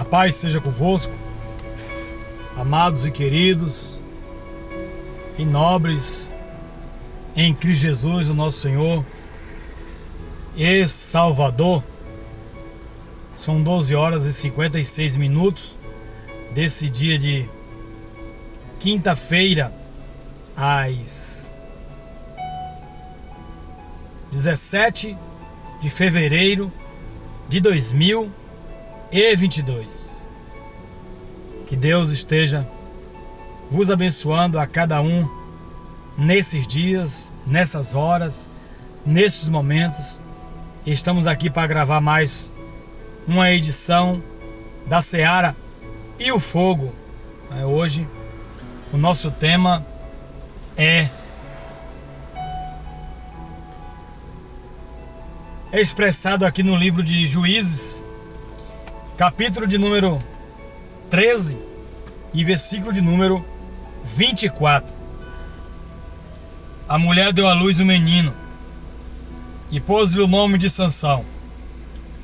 paz seja convosco, amados e queridos e nobres em Cristo Jesus, o nosso Senhor e Salvador. São 12 horas e 56 minutos desse dia de quinta-feira, às 17 de fevereiro de 2022. Que Deus esteja vos abençoando a cada um nesses dias, nessas horas, nesses momentos. Estamos aqui para gravar mais uma edição da Seara e o Fogo. Hoje o nosso tema é expressado aqui no livro de Juízes, capítulo de número 13 e versículo de número 24. A mulher deu à luz um menino e pôs-lhe o nome de Sansão.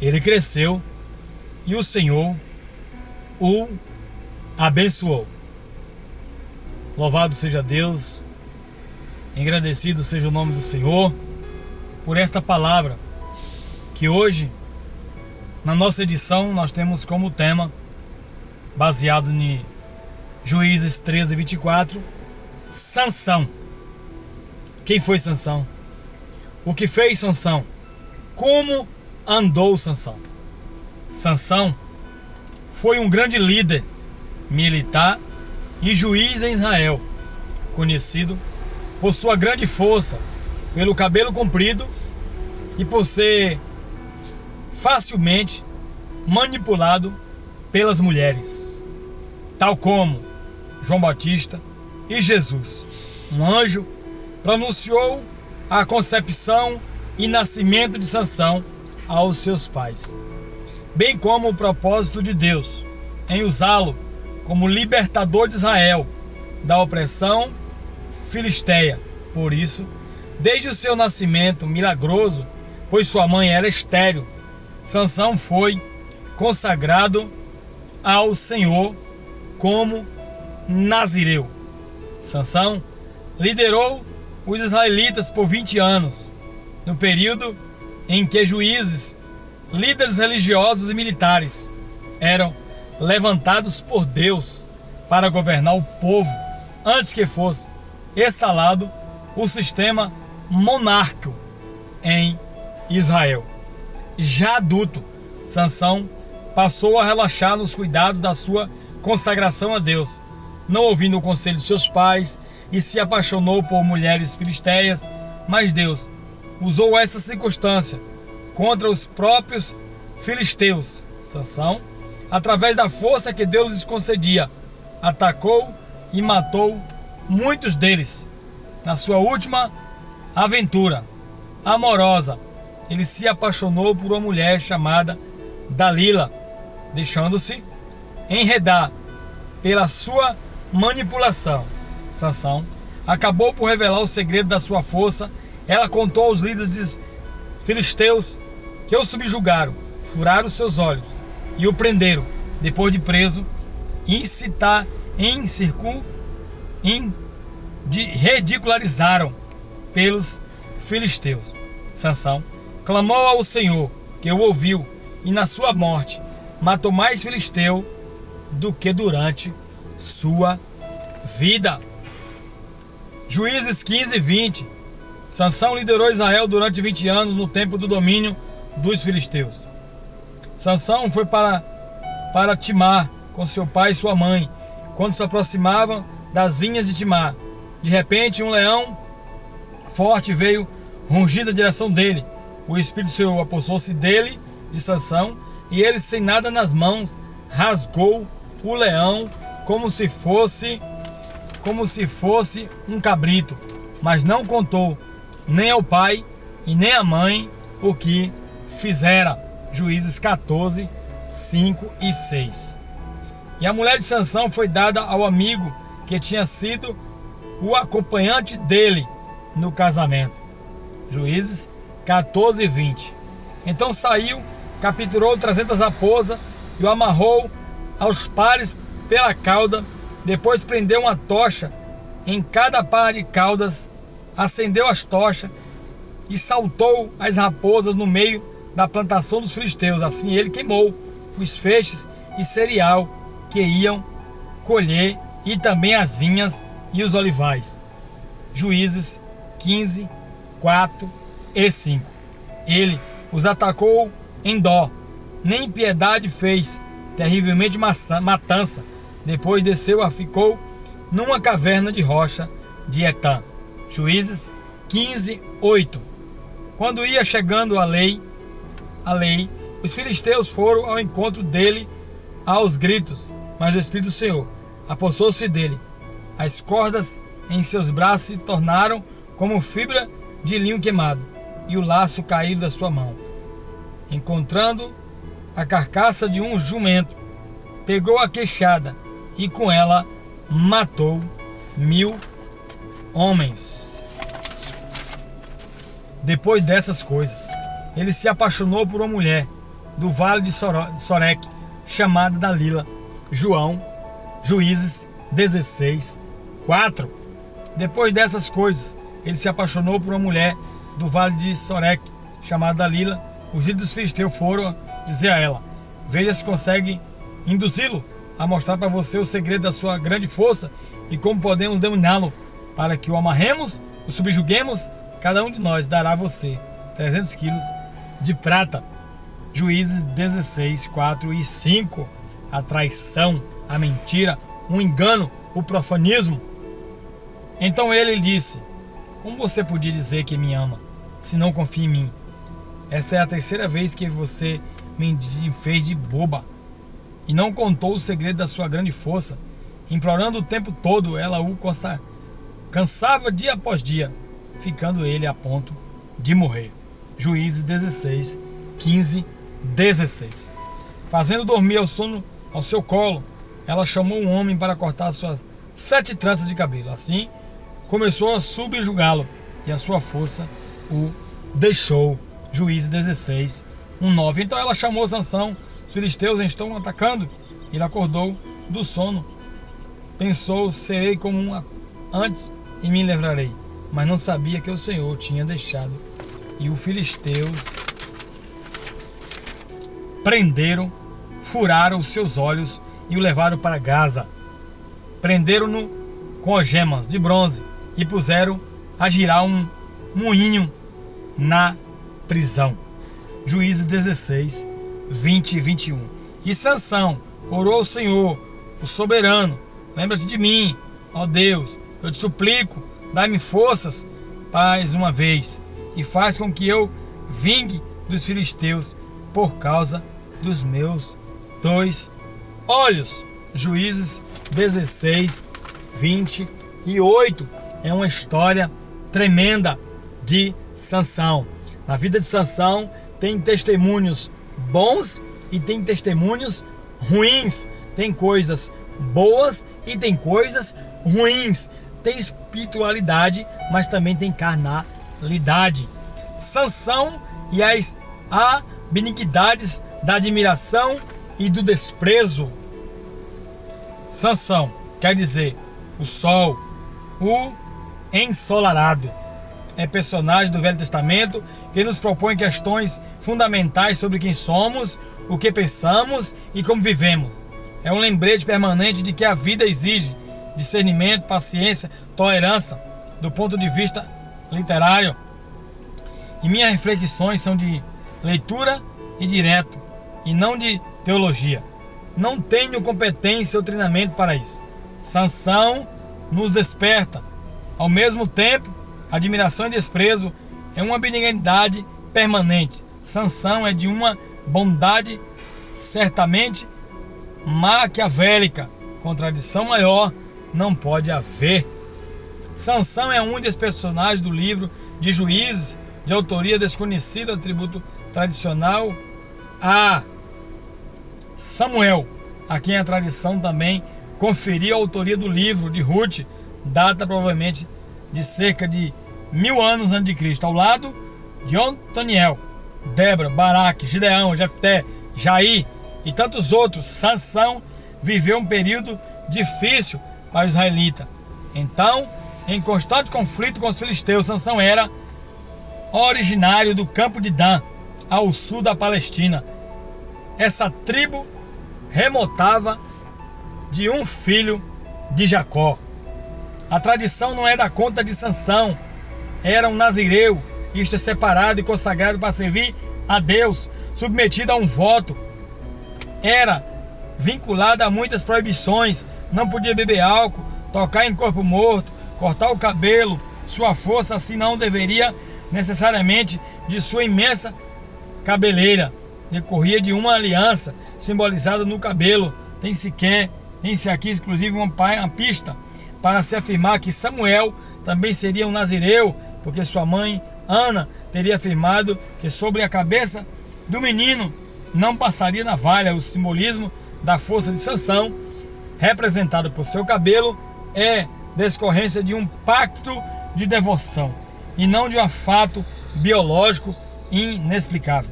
Ele cresceu e o Senhor o abençoou. Louvado seja Deus, engrandecido seja o nome do Senhor por esta palavra que hoje, na nossa edição, nós temos como tema, baseado em Juízes 13 e 24, Sansão. Quem foi Sansão? O que fez Sansão? Como andou Sansão? Sansão foi um grande líder militar e juiz em Israel, conhecido por sua grande força, pelo cabelo comprido e por ser facilmente manipulado pelas mulheres, tal como João Batista e Jesus. Um anjo pronunciou a concepção e nascimento de Sansão aos seus pais, bem como o propósito de Deus em usá-lo como libertador de Israel da opressão filisteia. Por isso, desde o seu nascimento milagroso, pois sua mãe era estéril, Sansão foi consagrado ao Senhor como nazireu. Sansão liderou os israelitas por 20 anos, no período em que juízes, líderes religiosos e militares eram levantados por Deus para governar o povo, antes que fosse instalado o sistema monárquico em Israel. Já adulto, Sansão passou a relaxar nos cuidados da sua consagração a Deus, não ouvindo o conselho de seus pais, e se apaixonou por mulheres filisteias, mas Deus usou essa circunstância contra os próprios filisteus. Sansão, através da força que Deus lhes concedia, atacou e matou muitos deles. Na sua última aventura amorosa, ele se apaixonou por uma mulher chamada Dalila, deixando-se enredar pela sua manipulação. Sansão acabou por revelar o segredo da sua força. Ela contou aos líderes filisteus que o subjugaram, furaram seus olhos e o prenderam. Depois de preso, ridicularizaram pelos filisteus. Sansão clamou ao Senhor, que o ouviu, e na sua morte matou mais filisteu do que durante sua vida. Juízes 15 e 20. Sansão liderou Israel durante 20 anos no tempo do domínio dos filisteus. Sansão foi para Timar com seu pai e sua mãe, quando se aproximavam das vinhas de Timar. De repente, um leão forte veio rugir na direção dele. O Espírito do Senhor apossou-se dele, de Sansão, e ele, sem nada nas mãos, rasgou o leão como se fosse um cabrito, mas não contou nem ao pai e nem à mãe o que fizera. Juízes 14, 5 e 6. E a mulher de Sansão foi dada ao amigo que tinha sido o acompanhante dele no casamento. Juízes 14 e 20. Então saiu, capturou 300 raposas e o amarrou aos pares pela cauda, depois prendeu uma tocha em cada par de caudas, acendeu as tochas e saltou as raposas no meio da plantação dos filisteus. Assim ele queimou os feixes e cereal que iam colher, e também as vinhas e os olivais. Juízes 15, 4 e 5. Ele os atacou em Dó, nem piedade fez, terrivelmente matança. Depois desceu e ficou numa caverna de rocha de Etã. Juízes 15, 8. Quando ia chegando a lei, os filisteus foram ao encontro dele aos gritos, mas o Espírito do Senhor apossou-se dele. As cordas em seus braços se tornaram como fibra de linho queimado, e o laço caiu da sua mão. Encontrando a carcaça de um jumento, pegou a queixada e com ela matou 1000 homens. Depois dessas coisas, ele se apaixonou por uma mulher do vale de Soreque, chamada Dalila. Juízes 16, 4. Depois dessas coisas, ele se apaixonou por uma mulher do vale de Soreque, chamada Dalila. Os filhos dos filisteus foram dizer a ela: veja se consegue induzi-lo a mostrar para você o segredo da sua grande força e como podemos dominá-lo, para que o amarremos, o subjuguemos. Cada um de nós dará a você 300 quilos de prata. Juízes 16, 4 e 5. A traição, a mentira, o engano, o profanismo. Então ele disse: como você podia dizer que me ama, se não confia em mim? Esta é a terceira vez que você me fez de boba e não contou o segredo da sua grande força. Implorando o tempo todo, ela o cansava dia após dia, ficando ele a ponto de morrer. Juízes 16, 15, 16. Fazendo dormir ao sono ao seu colo, ela chamou um homem para cortar suas 7 tranças de cabelo. Assim começou a subjugá-lo, e a sua força o deixou. Juízes 16, 9. Então ela chamou Sansão. Os filisteus estão atacando. Ele acordou do sono. Pensou: serei como antes e me livrarei. Mas não sabia que o Senhor tinha deixado. E os filisteus prenderam, furaram os seus olhos e o levaram para Gaza. Prenderam-no com algemas de bronze e puseram a girar um moinho na prisão. Juízes 16, 20 e 21. E Sansão orou ao Senhor, o soberano: lembra-te de mim, ó Deus, eu te suplico, dai-me forças mais uma vez, e faz com que eu vingue dos filisteus por causa dos meus 2 olhos. Juízes 16, 28. É uma história tremenda de Sansão. Na vida de Sansão tem testemunhos bons e tem testemunhos ruins. Tem coisas boas e tem coisas ruins. Tem espiritualidade, mas também tem carnalidade. Sansão e as benignidades da admiração e do desprezo. Sansão quer dizer o sol, o ensolarado. É personagem do Velho Testamento que nos propõe questões fundamentais sobre quem somos, o que pensamos e como vivemos. É um lembrete permanente de que a vida exige discernimento, paciência, tolerância do ponto de vista literário. E minhas reflexões são de leitura e direto, e não de teologia. Não tenho competência ou treinamento para isso. Sansão nos desperta. Ao mesmo tempo, admiração e desprezo é uma benignidade permanente. Sansão é de uma bondade certamente maquiavélica. Contradição maior não pode haver. Sansão é um dos personagens do livro de Juízes, de autoria desconhecida, atributo tradicional a Samuel, a quem a tradição também conferiu a autoria do livro de Ruth, data provavelmente de cerca de 1000 anos antes de Cristo, ao lado de Otoniel, Débora, Baraque, Gideão, Jefté, Jair e tantos outros. Sansão viveu um período difícil para o israelita. Então, em constante conflito com os filisteus, Sansão era originário do campo de Dan, ao sul da Palestina. Essa tribo remotava de um filho de Jacó. A tradição não é da conta de Sansão. Era um nazireu, isto é, separado e consagrado para servir a Deus, submetido a um voto. Era vinculado a muitas proibições, não podia beber álcool, tocar em corpo morto, cortar o cabelo. Sua força assim não deveria necessariamente de sua imensa cabeleira, decorria de uma aliança simbolizada no cabelo. Tem-se aqui inclusive uma pista para se afirmar que Samuel também seria um nazireu, porque sua mãe Ana teria afirmado que sobre a cabeça do menino não passaria navalha. O simbolismo da força de Sansão, representado por seu cabelo, é decorrência de um pacto de devoção e não de um fato biológico inexplicável.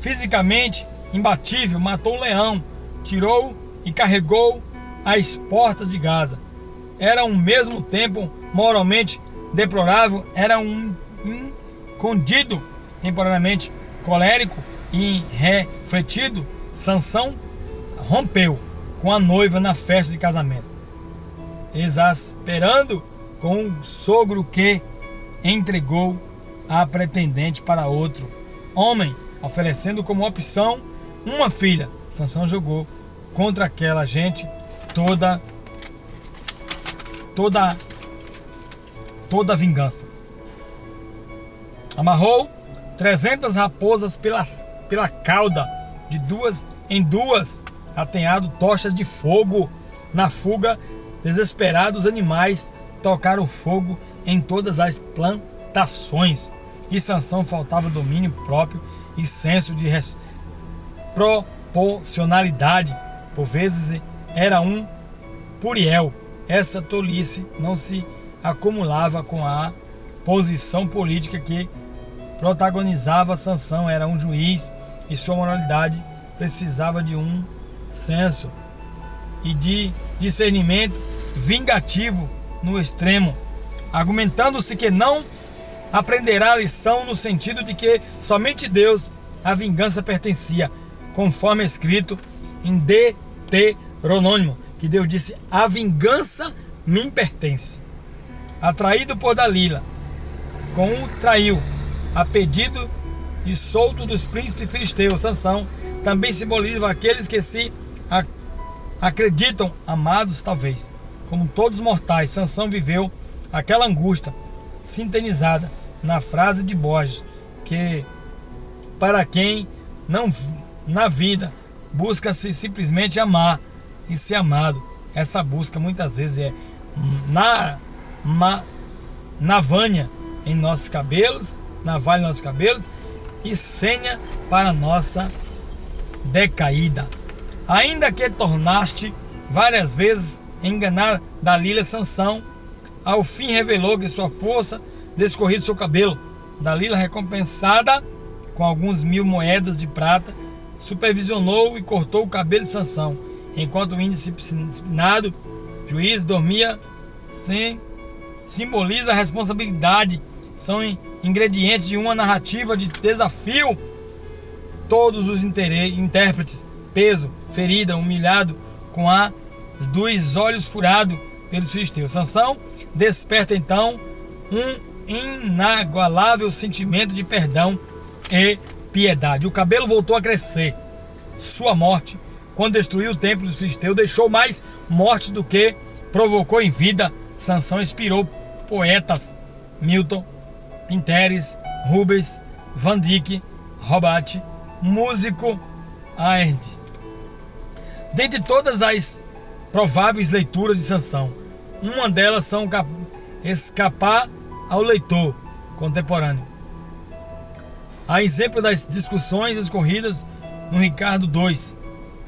Fisicamente imbatível, matou um leão, tirou e carregou às portas de Gaza. Era ao mesmo tempo moralmente deplorável, era um incondido, temporariamente colérico e refletido. Sansão rompeu com a noiva na festa de casamento, exasperando com o sogro que entregou a pretendente para outro homem, oferecendo como opção uma filha. Sansão jogou contra aquela gente toda a vingança. Amarrou 300 raposas pela cauda, de duas em duas, atenhado tochas de fogo. Na fuga, desesperados animais tocaram fogo em todas as plantações. E Sansão faltava domínio próprio e senso de proporcionalidade. Por vezes era um puriel. Essa tolice não se acumulava com a posição política que protagonizava. Sansão era um juiz e sua moralidade precisava de um senso e de discernimento vingativo no extremo, argumentando-se que não aprenderá a lição no sentido de que somente Deus a vingança pertencia, conforme é escrito em Deuteronômio, que Deus disse: a vingança me pertence. Atraído por Dalila, com o traiu, a pedido e solto dos príncipes filisteus. Sansão também simboliza aqueles que se acreditam amados, talvez, como todos mortais. Sansão viveu aquela angústia sintetizada na frase de Borges, que para quem não na vida busca-se simplesmente amar e ser amado, essa busca muitas vezes é navalha em nossos cabelos, e senha para nossa decaída. Ainda que tornaste várias vezes enganar Dalila, Sansão ao fim revelou que sua força descorria do seu cabelo. Dalila, recompensada com alguns 1000 moedas de prata, supervisionou e cortou o cabelo de Sansão, enquanto o indisciplinado juiz dormia. Simboliza a responsabilidade, são ingredientes de uma narrativa de desafio. Todos os intérpretes, peso, ferida, humilhado, com a dos olhos furados pelos filisteus. Sansão desperta então um inagualável sentimento de perdão e piedade. O cabelo voltou a crescer. Sua morte, quando destruiu o templo dos filisteus, deixou mais mortes do que provocou em vida. Sansão inspirou poetas Milton, Pinteres, Rubens, Van Dyck, Robert, músico Aerd. Dentre todas as prováveis leituras de Sansão, uma delas são escapar ao leitor contemporâneo. A exemplo das discussões escorridas no Ricardo II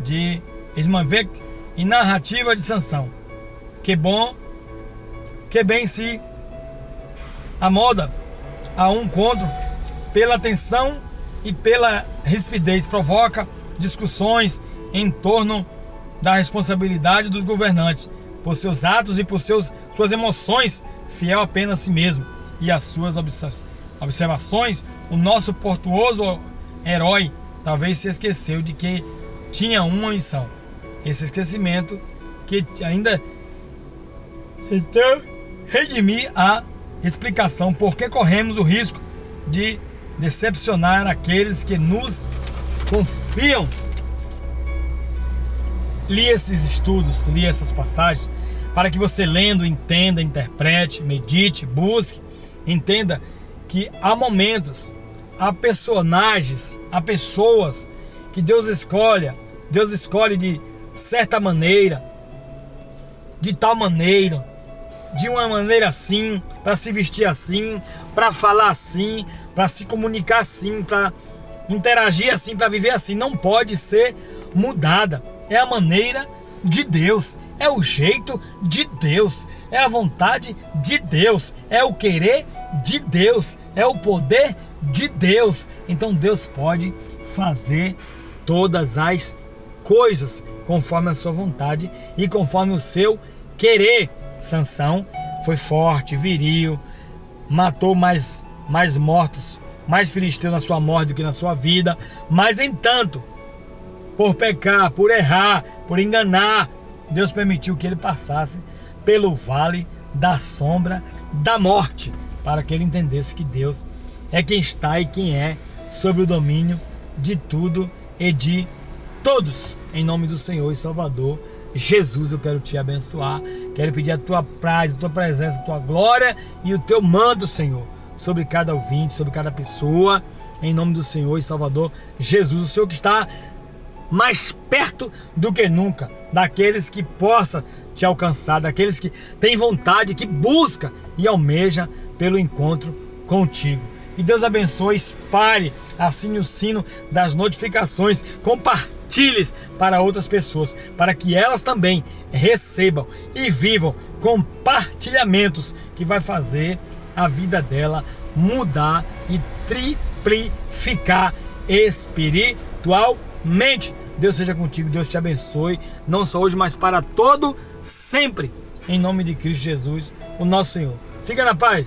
de Esmanvec e narrativa de Sansão, que bem se amoda a um encontro pela tensão e pela rispidez, provoca discussões em torno da responsabilidade dos governantes por seus atos e por suas emoções, fiel apenas a si mesmo e às suas observações. O nosso portuoso herói talvez se esqueceu de que tinha uma missão. Esse esquecimento que ainda tentou redimir a explicação por que corremos o risco de decepcionar aqueles que nos confiam. Li esses estudos, li essas passagens, para que você, lendo, entenda, interprete, medite, busque, entenda que há momentos, há personagens, há pessoas que Deus escolhe de certa maneira, de tal maneira, de uma maneira assim, para se vestir assim, para falar assim, para se comunicar assim, para interagir assim, para viver assim. Não pode ser mudada. É a maneira de Deus, é o jeito de Deus, é a vontade de Deus, é o querer de Deus, é o poder de Deus. Então Deus pode fazer todas as coisas conforme a sua vontade e conforme o seu querer. Sansão foi forte, viril, matou mais mortos, mais filisteus na sua morte do que na sua vida, mas entanto, por pecar, por errar, por enganar, Deus permitiu que ele passasse pelo vale da sombra da morte, para que ele entendesse que Deus é quem está e quem é sobre o domínio de tudo e de todos. Em nome do Senhor e Salvador Jesus, eu quero te abençoar, quero pedir a tua paz, a tua presença, a tua glória e o teu manto, Senhor, sobre cada ouvinte, sobre cada pessoa, em nome do Senhor e Salvador Jesus, o Senhor que está mais perto do que nunca daqueles que possa te alcançar, daqueles que têm vontade, que busca e almeja pelo encontro contigo. Que Deus abençoe, espalhe, assine o sino das notificações, compartilhe para outras pessoas, para que elas também recebam e vivam compartilhamentos que vai fazer a vida dela mudar e triplicar espiritualmente. Deus seja contigo, Deus te abençoe, não só hoje, mas para todo sempre, em nome de Cristo Jesus, o nosso Senhor. Fica na paz.